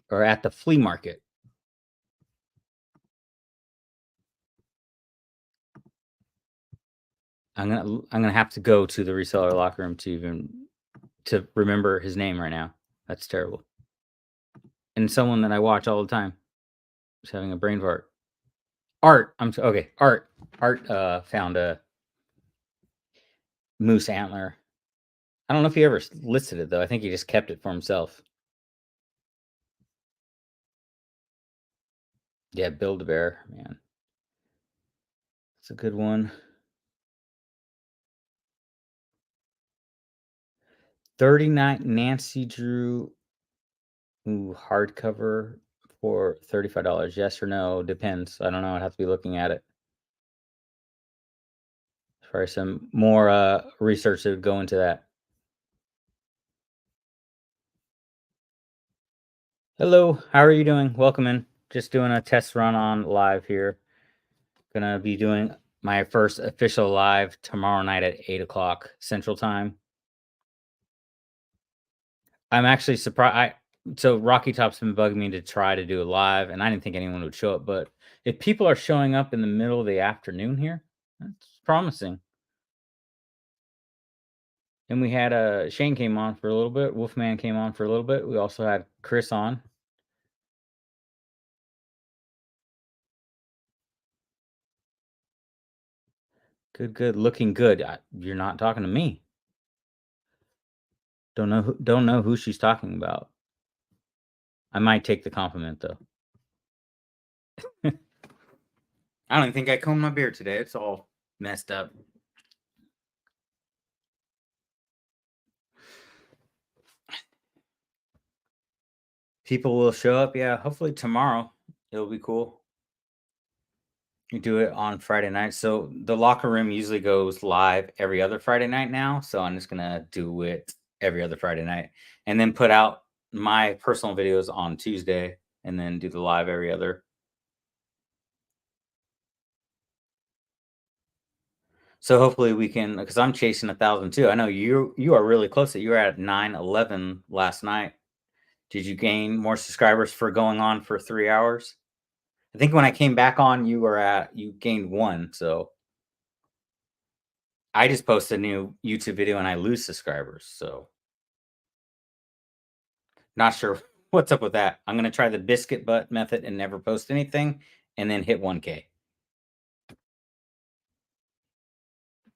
or at the flea market. I'm gonna have to go to the reseller locker room to remember his name right now. That's terrible. And someone that I watch all the time is having a brain fart. Art. Okay. Art found a moose antler. I don't know if he ever listed it though. I think he just kept it for himself. Yeah, Build-A-Bear, man. It's a good one. 39 Nancy Drew hardcover for $35. Yes or no? Depends. I don't know. I'd have to be looking at it. Probably some more research that would go into that. Hello, how are you doing? Welcome in. Just doing a test run on live here. Gonna be doing my first official live tomorrow night at 8 o'clock Central Time. I'm actually surprised. So Rocky Top's been bugging me to try to do a live, and I didn't think anyone would show up. But if people are showing up in the middle of the afternoon here, that's promising. And we had Shane came on for a little bit. Wolfman came on for a little bit. We also had Chris on. Good. Looking good. You're not talking to me. Don't know who she's talking about. I might take the compliment though. I don't even think I combed my beard today. It's all messed up. People will show up. Yeah, hopefully tomorrow. It'll be cool. You do it on Friday night. So the locker room usually goes live every other Friday night now. So I'm just gonna do it every other Friday night, and then put out my personal videos on Tuesday, and then do the live every other. So hopefully we can, because I'm chasing 1,000 too. I know you are really close. You were at 911 last night. Did you gain more subscribers for going on for 3 hours? I think when I came back on, you gained 1. So I just posted a new YouTube video and I lose subscribers. So not sure what's up with that. I'm gonna try the biscuit butt method and never post anything, and then hit 1K.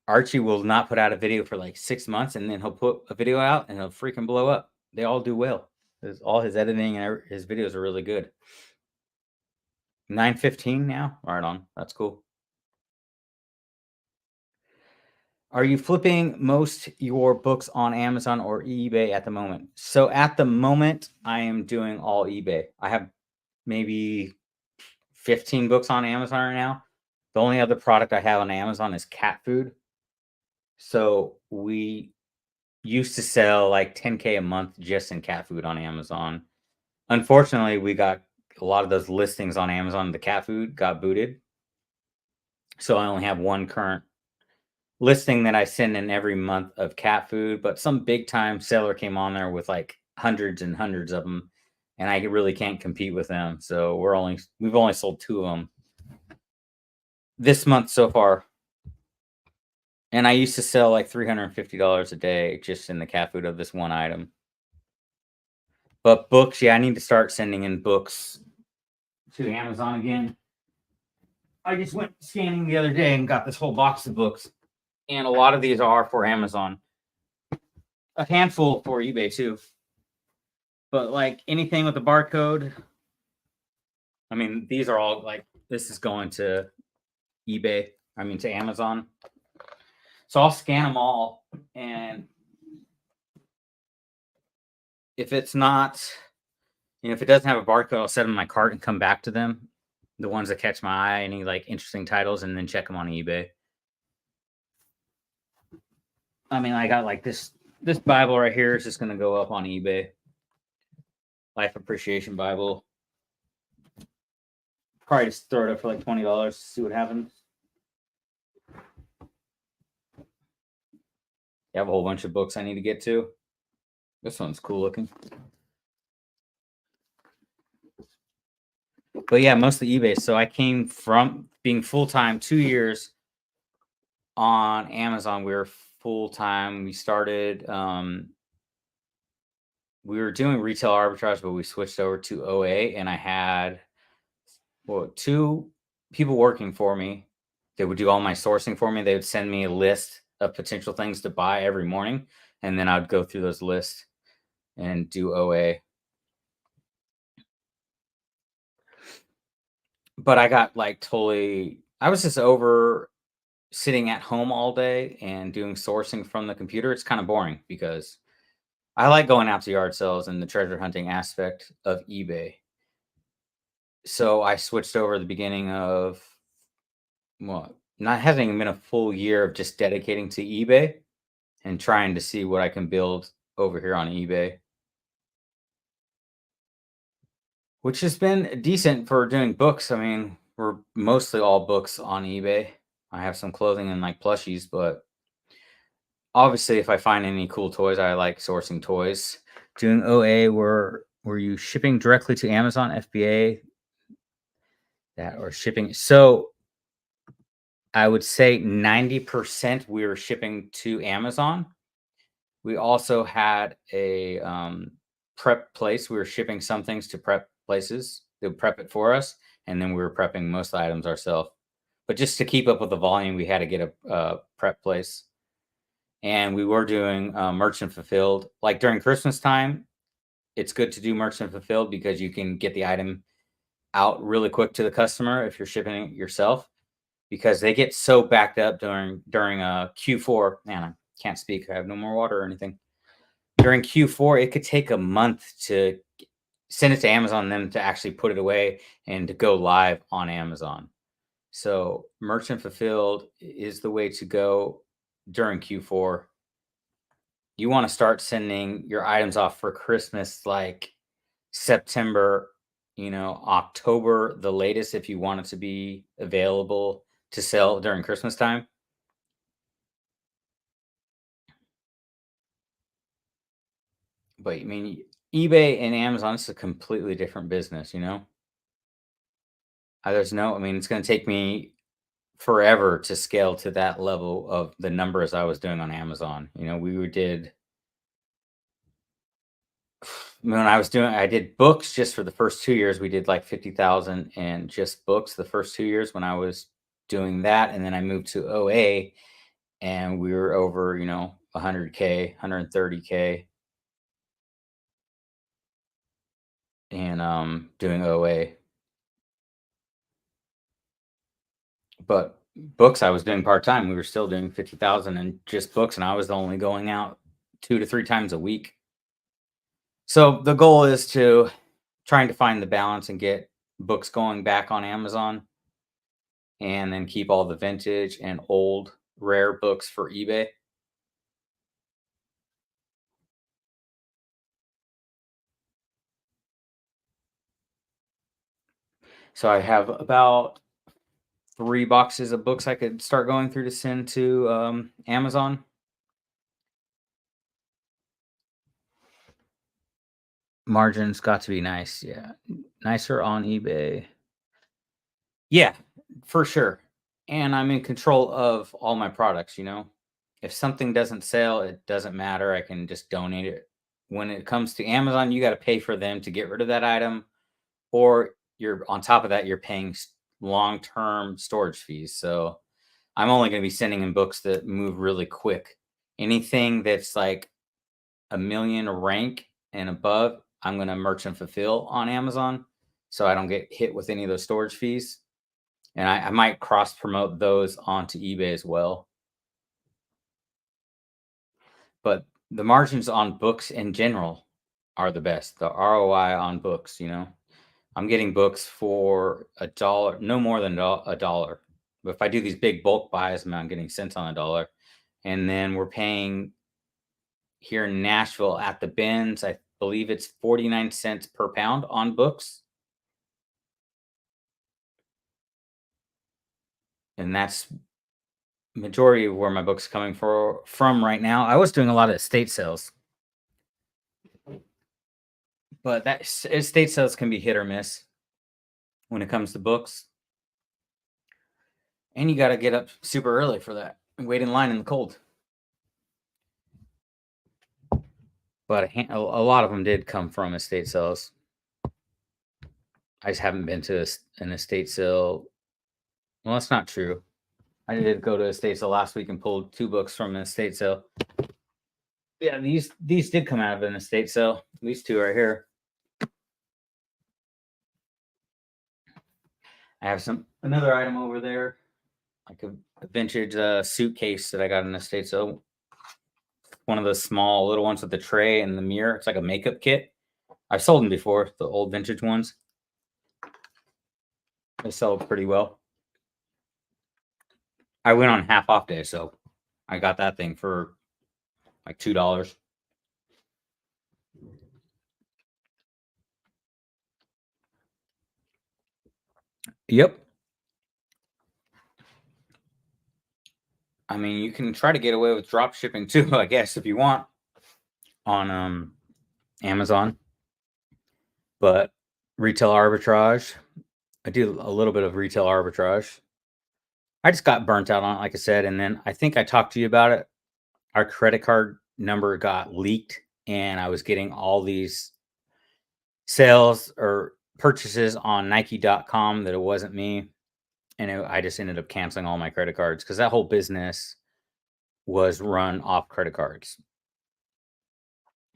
Archie will not put out a video for like 6 months, and then he'll put a video out and he'll freaking blow up. They all do well. All his editing and his videos are really good. 9:15 now. Right on. That's cool. Are you flipping most your books on Amazon or eBay at the moment? So at the moment, I am doing all eBay. I have maybe 15 books on Amazon right now. The only other product I have on Amazon is cat food. So we used to sell like 10K a month just in cat food on Amazon. Unfortunately, we got a lot of those listings on Amazon. The cat food got booted. So I only have one current listing that I send in every month of cat food, but some big time seller came on there with like hundreds and hundreds of them, and I really can't compete with them. So we've only sold 2 of them this month so far. And I used to sell like $350 a day just in the cat food of this one item. But books, yeah, I need to start sending in books to Amazon again. I just went scanning the other day and got this whole box of books. And a lot of these are for Amazon. A handful for eBay too. But like anything with a barcode, I mean, these are all like, this is going to eBay, to Amazon. So I'll scan them all. And if it's not, if it doesn't have a barcode, I'll set them in my cart and come back to them. The ones that catch my eye, any like interesting titles, and then check them on eBay. I got like this Bible right here is just going to go up on eBay. Life Appreciation Bible. Probably just throw it up for like $20, see what happens. You have a whole bunch of books I need to get to. This one's cool looking. But yeah, mostly eBay. So I came from being full-time 2 years on Amazon. We were full-time. We started, we were doing retail arbitrage, but we switched over to OA, and I had 2 people working for me. They would do all my sourcing for me. They would send me a list of potential things to buy every morning, and then I'd go through those lists and do OA. But I got like I was just over sitting at home all day and doing sourcing from the computer. It's kind of boring because I like going out to yard sales and the treasure hunting aspect of eBay. So I switched over at the beginning of, not having been a full year of just dedicating to eBay and trying to see what I can build over here on eBay, which has been decent for doing books. We're mostly all books on eBay. I have some clothing and like plushies, but obviously if I find any cool toys, I like sourcing toys. Doing OA, were you shipping directly to Amazon, FBA, that or shipping? So I would say 90% we were shipping to Amazon. We also had a prep place. We were shipping some things to prep places. They would prep it for us, and then we were prepping most items ourselves. But just to keep up with the volume, we had to get a prep place. And we were doing merchant fulfilled. Like during Christmas time, it's good to do merchant fulfilled because you can get the item out really quick to the customer if you're shipping it yourself, because they get so backed up during Q4. Man, I can't speak. I have no more water or anything. During Q4, it could take a month to send it to Amazon, and then to actually put it away and to go live on Amazon. So merchant fulfilled is the way to go during Q4. You want to start sending your items off for Christmas like September, October, the latest, if you want it to be available to sell during Christmas time. But eBay and Amazon is a completely different business, There's it's going to take me forever to scale to that level of the numbers I was doing on Amazon. I did books just for the first 2 years. We did like 50,000 and just books the first 2 years when I was doing that. And then I moved to OA and we were over, 100K, 130K. And doing OA. But books I was doing part-time. We were still doing 50,000 in just books, and I was only going out 2 to 3 times a week. So the goal is to trying to find the balance and get books going back on Amazon, and then keep all the vintage and old rare books for eBay. So I have about 3 boxes of books I could start going through to send to Amazon. Margins got to be nice. Yeah. Nicer on eBay. Yeah, for sure. And I'm in control of all my products, you know. If something doesn't sell, it doesn't matter. I can just donate it. When it comes to Amazon, you got to pay for them to get rid of that item, or you're on top of that, you're paying long-term storage fees. So I'm only going to be sending in books that move really quick. Anything that's like a million rank and above, I'm going to merchant fulfill on Amazon, so I don't get hit with any of those storage fees. And I might cross promote those onto eBay as well. But the margins on books in general are the best. The ROI on books, you know, I'm getting books for $1, no more than $1. But if I do these big bulk buys, I'm getting cents on $1. And then we're paying here in Nashville at the bins, I believe it's 49 cents per pound on books. And that's majority of where my book's coming from right now. I was doing a lot of estate sales, but that estate sales can be hit or miss when it comes to books. And you got to get up super early for that and wait in line in the cold. But a lot of them did come from estate sales. I just haven't been to an estate sale. Well, that's not true. I did go to a estate sale last week and pulled 2 books from an estate sale. Yeah, these did come out of an estate sale. These 2 right here. I have another item over there, like a vintage suitcase that I got in an estate sale. One of those small little ones with the tray and the mirror. It's like a makeup kit. I've sold them before, the old vintage ones. They sell pretty well. I went on half off day, so I got that thing for like $2. Yep. I mean, you can try to get away with drop shipping too, I guess, if you want, on Amazon. But retail arbitrage, I do a little bit of retail arbitrage. I just got burnt out on it, like I said, and then I think I talked to you about it. Our credit card number got leaked, and I was getting all these sales or purchases on Nike.com that it wasn't me. And I just ended up canceling all my credit cards because that whole business was run off credit cards.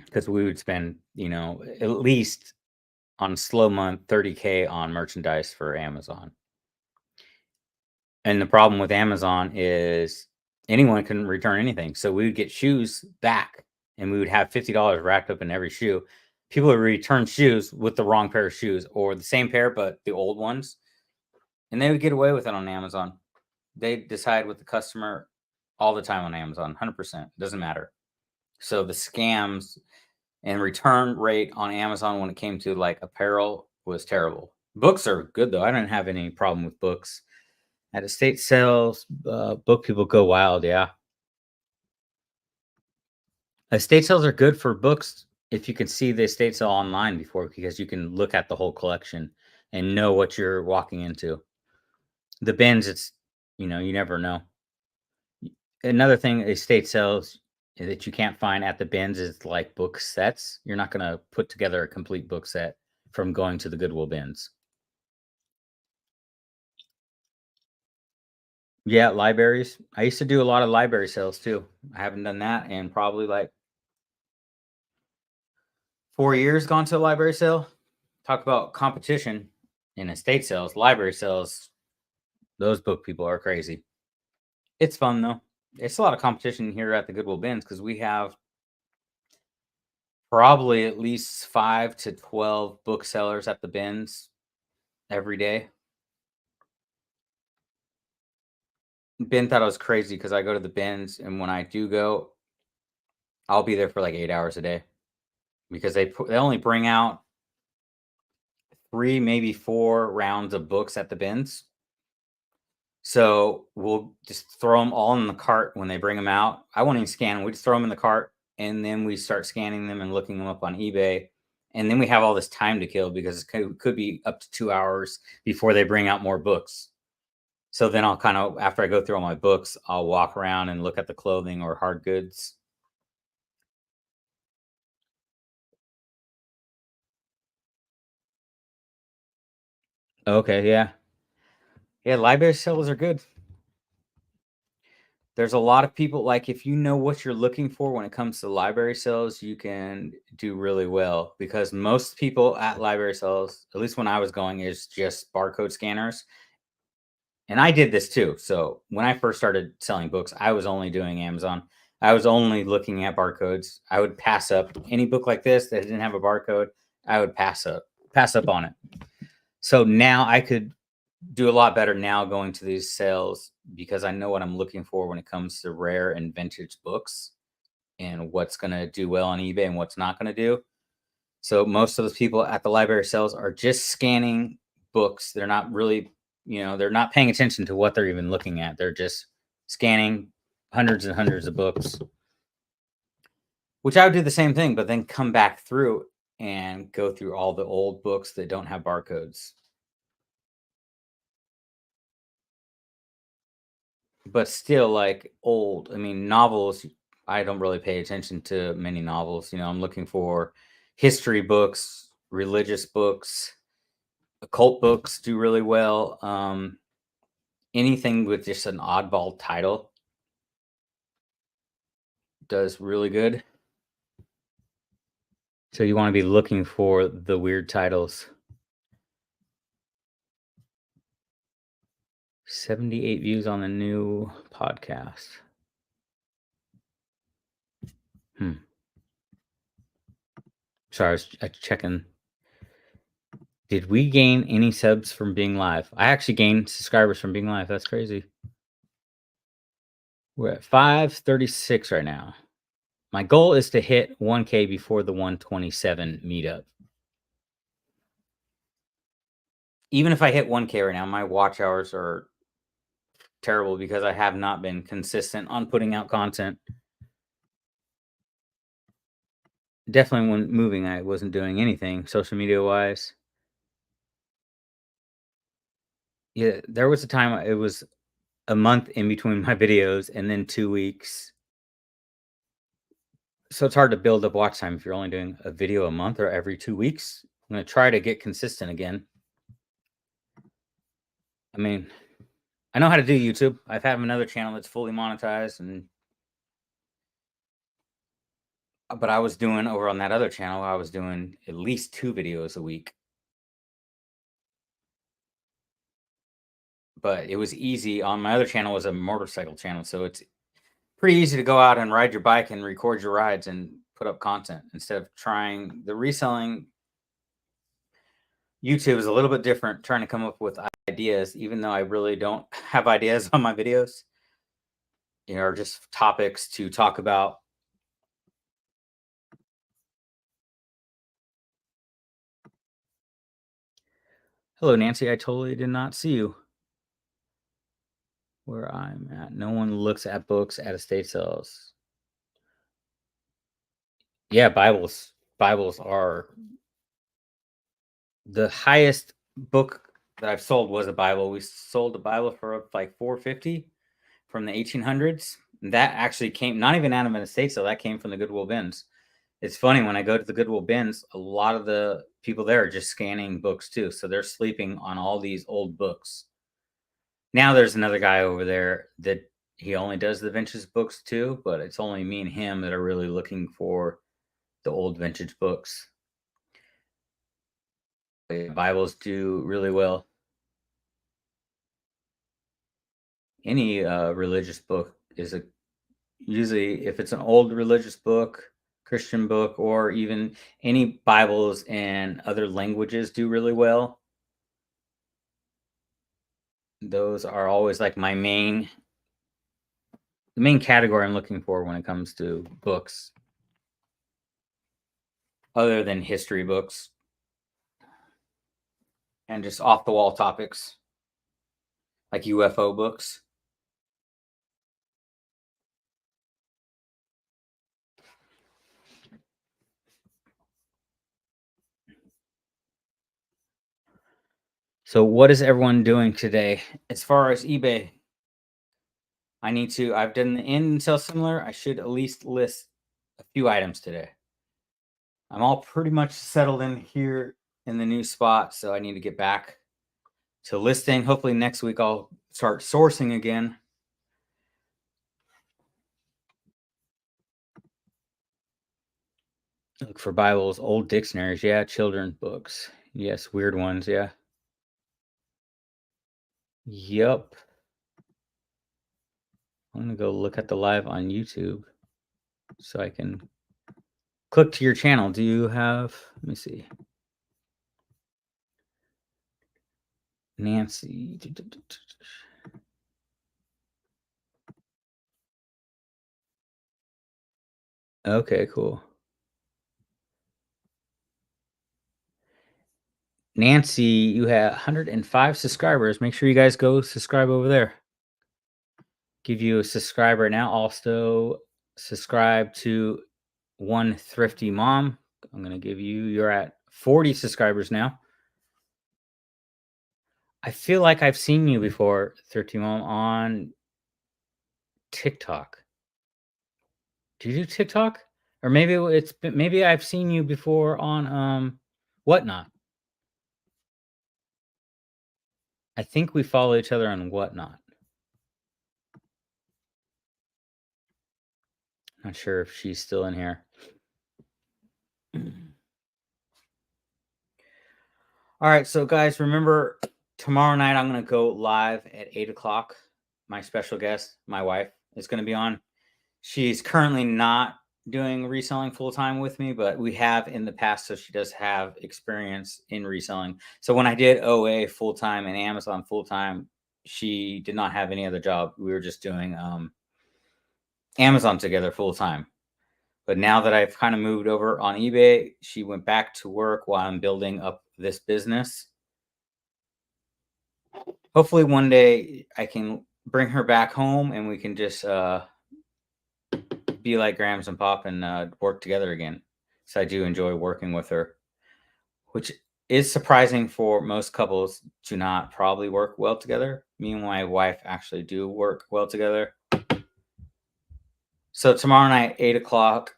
Because we would spend, you know, at least on a slow month, $30K on merchandise for Amazon. And the problem with Amazon is anyone can return anything. So we would get shoes back and we would have $50 wrapped up in every shoe. People would return shoes with the wrong pair of shoes or the same pair, but the old ones. And they would get away with it on Amazon. They decide with the customer all the time on Amazon, 100%. Doesn't matter. So the scams and return rate on Amazon when it came to like apparel was terrible. Books are good though. I didn't have any problem with books. At estate sales, book people go wild. Yeah. Estate sales are good for books if you can see the estate sale online before, because you can look at the whole collection and know what you're walking into. The bins, it's, you know, you never know. Another thing, estate sales that you can't find at the bins is like book sets. You're not going to put together a complete book set from going to the Goodwill bins. Yeah, libraries. I used to do a lot of library sales too. I haven't done that in probably like 4 years gone to a library sale. Talk about competition in estate sales, library sales. Those book people are crazy. It's fun though. It's a lot of competition here at the Goodwill Bins because we have probably at least 5 to 12 booksellers at the bins every day. Ben thought I was crazy because I go to the bins, and when I do go, I'll be there for like 8 hours a day because they only bring out 3, maybe 4 rounds of books at the bins. So we'll just throw them all in the cart when they bring them out. I won't even scan them. We just throw them in the cart, and then we start scanning them and looking them up on eBay. And then we have all this time to kill because it could be up to 2 hours before they bring out more books. So then I'll kind of, after I go through all my books, I'll walk around and look at the clothing or hard goods. Okay, yeah. Yeah, library sales are good. There's a lot of people, like, if you know what you're looking for when it comes to library sales, you can do really well because most people at library sales, at least when I was going, is just barcode scanners. And I did this too. So when I first started selling books, I was only doing Amazon. I was only looking at barcodes. I would pass up any book like this that didn't have a barcode. I would pass up on it. So now I could do a lot better now going to these sales because I know what I'm looking for when it comes to rare and vintage books and what's going to do well on eBay and what's not going to do. So most of the people at the library sales are just scanning books. They're not really, they're not paying attention to what they're even looking at. They're just scanning hundreds and hundreds of books, which I would do the same thing, but then come back through and go through all the old books that don't have barcodes. But still, like old, I mean, novels, I don't really pay attention to many novels. I'm looking for history books, religious books, occult books do really well. Anything with just an oddball title does really good. So you want to be looking for the weird titles. 78 views on the new podcast. Sorry, I was checking. Did we gain any subs from being live? I actually gained subscribers from being live. That's crazy. We're at 536 right now. My goal is to hit 1K before the 127 meetup. Even if I hit 1K right now, my watch hours are terrible because I have not been consistent on putting out content. Definitely when moving, I wasn't doing anything social media wise. Yeah, there was a time it was a month in between my videos and then 2 weeks. So it's hard to build up watch time if you're only doing a video a month or every 2 weeks. I'm going to try to get consistent again. I mean, I know how to do YouTube. I have another channel that's fully monetized, but I was doing over on that other channel, I was doing at least 2 videos a week. But it was easy. On my other channel was a motorcycle channel, so it's pretty easy to go out and ride your bike and record your rides and put up content instead of trying the reselling. YouTube is a little bit different, trying to come up with ideas, even though I really don't have ideas on my videos, or just topics to talk about. Hello, Nancy. I totally did not see you. Where I'm at. No one looks at books at estate sales. Yeah, Bibles are the highest book that I've sold was a Bible. We sold a Bible for like $450 from the 1800s. That actually came not even out of an estate sale. That came from the Goodwill bins. It's funny when I go to the Goodwill bins, a lot of the people there are just scanning books too. So they're sleeping on all these old books. Now there's another guy over there that he only does the vintage books too, but it's only me and him that are really looking for the old vintage books. Bibles do really well. any religious book is usually, if it's an old religious book, Christian book, or even any Bibles and other languages do really well. Those are always like the main category I'm looking for when it comes to books, other than history books and just off the wall topics like UFO books. So what is everyone doing today? As far as eBay, I've done the end and sell similar. I should at least list a few items today. I'm all pretty much settled in here in the new spot, so I need to get back to listing. Hopefully next week I'll start sourcing again. Look for Bibles, old dictionaries, yeah, children's books. Yes, weird ones, yeah. Yep. I'm gonna go look at the live on YouTube so I can click to your channel. Do you have, let me see. Nancy. Okay, cool. Nancy, you have 105 subscribers. Make sure you guys go subscribe over there. Give you a subscriber now. Also, subscribe to One Thrifty Mom. I'm going to give you're at 40 subscribers now. I feel like I've seen you before, Thrifty Mom, on TikTok. Do you do TikTok? Or maybe I've seen you before on Whatnot. I think we follow each other on Whatnot. Not sure if she's still in here. All right, so guys, remember tomorrow night I'm going to go live at 8 o'clock. My special guest, my wife, is going to be on. She's currently not doing reselling full-time with me, but we have in the past, so she does have experience in reselling. So when I did OA full-time and Amazon full-time, she did not have any other job. We were just doing Amazon together full-time. But now that I've kind of moved over on eBay, she went back to work while I'm building up this business. Hopefully one day I can bring her back home and we can just be like Grams and Pop and work together again. So I do enjoy working with her, which is surprising for most couples to not probably work well together. Me and my wife actually do work well together. So tomorrow night, 8 o'clock,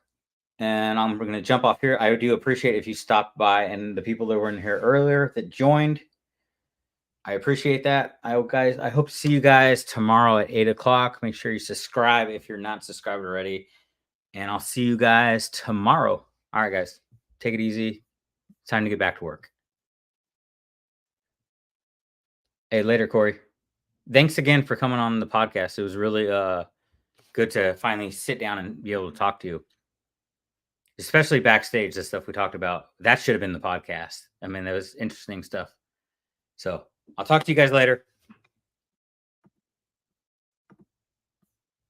and I'm going to jump off here. I do appreciate if you stopped by, and the people that were in here earlier that joined. I appreciate that. I hope to see you guys tomorrow at 8 o'clock. Make sure you subscribe if you're not subscribed already. And I'll see you guys tomorrow. All right, guys. Take it easy. It's time to get back to work. Hey, later, Corey. Thanks again for coming on the podcast. It was really good to finally sit down and be able to talk to you. Especially backstage, the stuff we talked about. That should have been the podcast. I mean, that was interesting stuff. So I'll talk to you guys later.